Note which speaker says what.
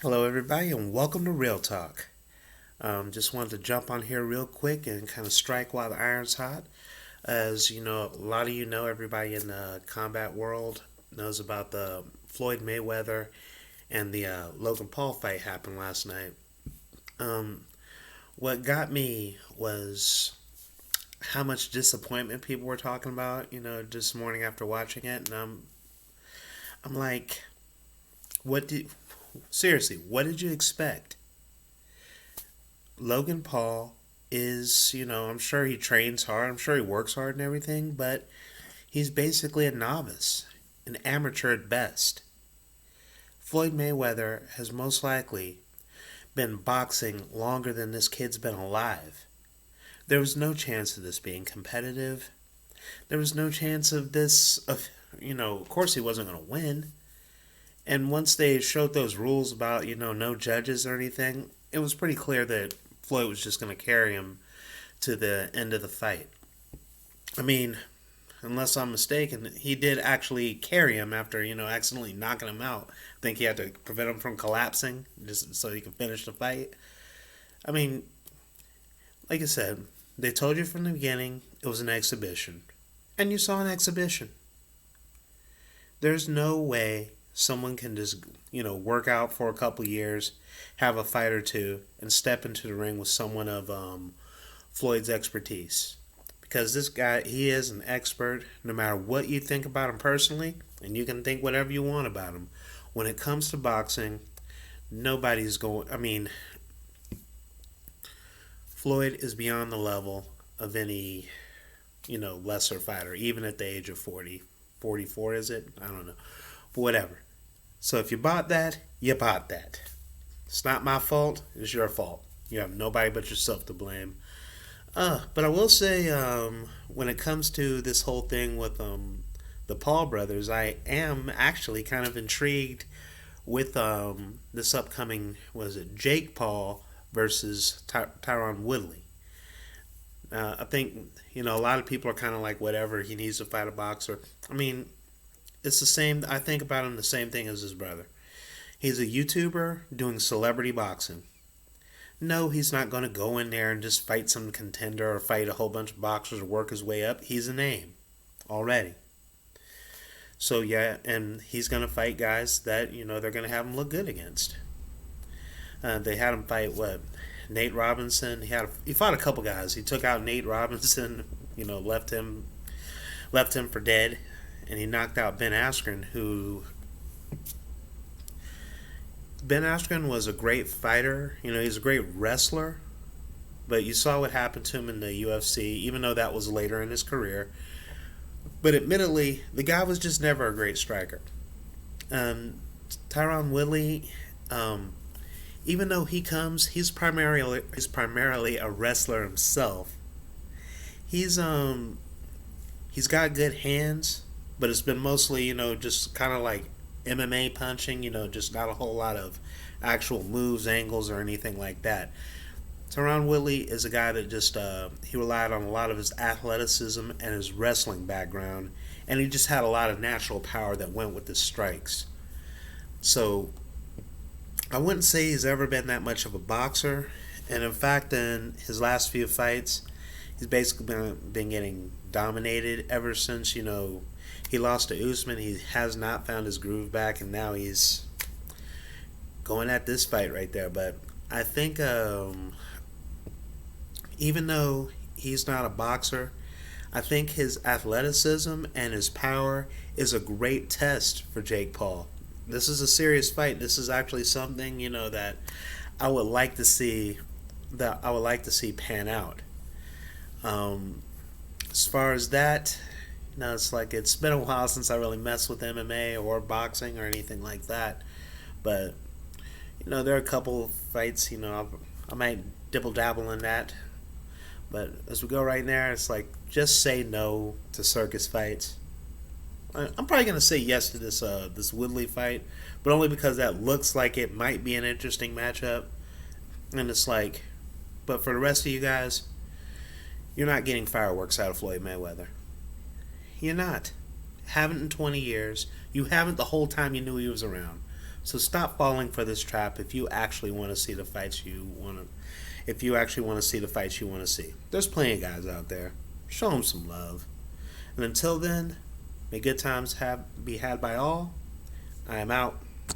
Speaker 1: Hello, everybody, and welcome to Real Talk. Just wanted to jump on here real quick and kind of strike while the iron's hot. As you know, a lot of you know, everybody in the combat world knows about the Floyd Mayweather and the Logan Paul fight happened last night. Um, what got me was how much disappointment people were talking about, this morning after watching it. And I'm like, what did, seriously, what did you expect? Logan Paul is, I'm sure he trains hard, I'm sure he works hard and everything, but he's basically a novice, an amateur at best. Floyd Mayweather has most likely been boxing longer than this kid's been alive. There was no chance of this being competitive. There was no chance of of course he wasn't going to win. And once they showed those rules about, no judges or anything, it was pretty clear that Floyd was just going to carry him to the end of the fight. I mean, unless I'm mistaken, he did actually carry him after, accidentally knocking him out. I think he had to prevent him from collapsing just so he could finish the fight. I mean, like I said, they told you from the beginning it was an exhibition. And you saw an exhibition. There's no way someone can just, work out for a couple years, have a fight or two, and step into the ring with someone of Floyd's expertise. Because this guy, he is an expert, no matter what you think about him personally, and you can think whatever you want about him. When it comes to boxing, nobody's going, Floyd is beyond the level of any, lesser fighter, even at the age of 40. 44 is it? I don't know. But whatever. So if you bought that, you bought that. It's not my fault. It's your fault. You have nobody but yourself to blame. But I will say, when it comes to this whole thing with the Paul brothers, I am actually kind of intrigued with this upcoming, was it Jake Paul versus Tyron Woodley. I think, a lot of people are kind of like, whatever, he needs to fight a boxer. I mean, it's the same, I think about him the same thing as his brother. He's a YouTuber doing celebrity boxing. No, he's not going to go in there and just fight some contender or fight a whole bunch of boxers or work his way up. He's a name already. So, yeah, and he's going to fight guys that, they're going to have him look good against. They had him fight, Nate Robinson. He fought a couple guys. He took out Nate Robinson, left him for dead, and he knocked out Ben Askren, who Ben Askren was a great fighter. He's a great wrestler, but you saw what happened to him in the UFC, even though that was later in his career. But admittedly, the guy was just never a great striker. Tyron Woodley, even though he's primarily a wrestler himself. He's got good hands, but it's been mostly, just kind of like MMA punching, just not a whole lot of actual moves, angles, or anything like that. Tyron Woodley is a guy that just, he relied on a lot of his athleticism and his wrestling background, and he just had a lot of natural power that went with his strikes. So, I wouldn't say he's ever been that much of a boxer, and in fact, in his last few fights, he's basically been getting dominated ever since, he lost to Usman. He has not found his groove back, and now he's going at this fight right there. But I think, even though he's not a boxer, I think his athleticism and his power is a great test for Jake Paul. This is a serious fight. This is actually something, that I would like to see pan out. As far as that, it's like it's been a while since I really messed with MMA or boxing or anything like that. But there are a couple of fights. I might dibble dabble in that. But as we go right now, it's like just say no to Circus fights. I'm probably gonna say yes to this Woodley fight, but only because that looks like it might be an interesting matchup. And it's like, but for the rest of you guys, you're not getting fireworks out of Floyd Mayweather. You're not. Haven't in 20 years. You haven't the whole time you knew he was around. So stop falling for this trap if you actually want to see the fights you want to. If you actually want to see the fights you want to see, there's plenty of guys out there. Show them some love. And until then, may good times be had by all. I am out.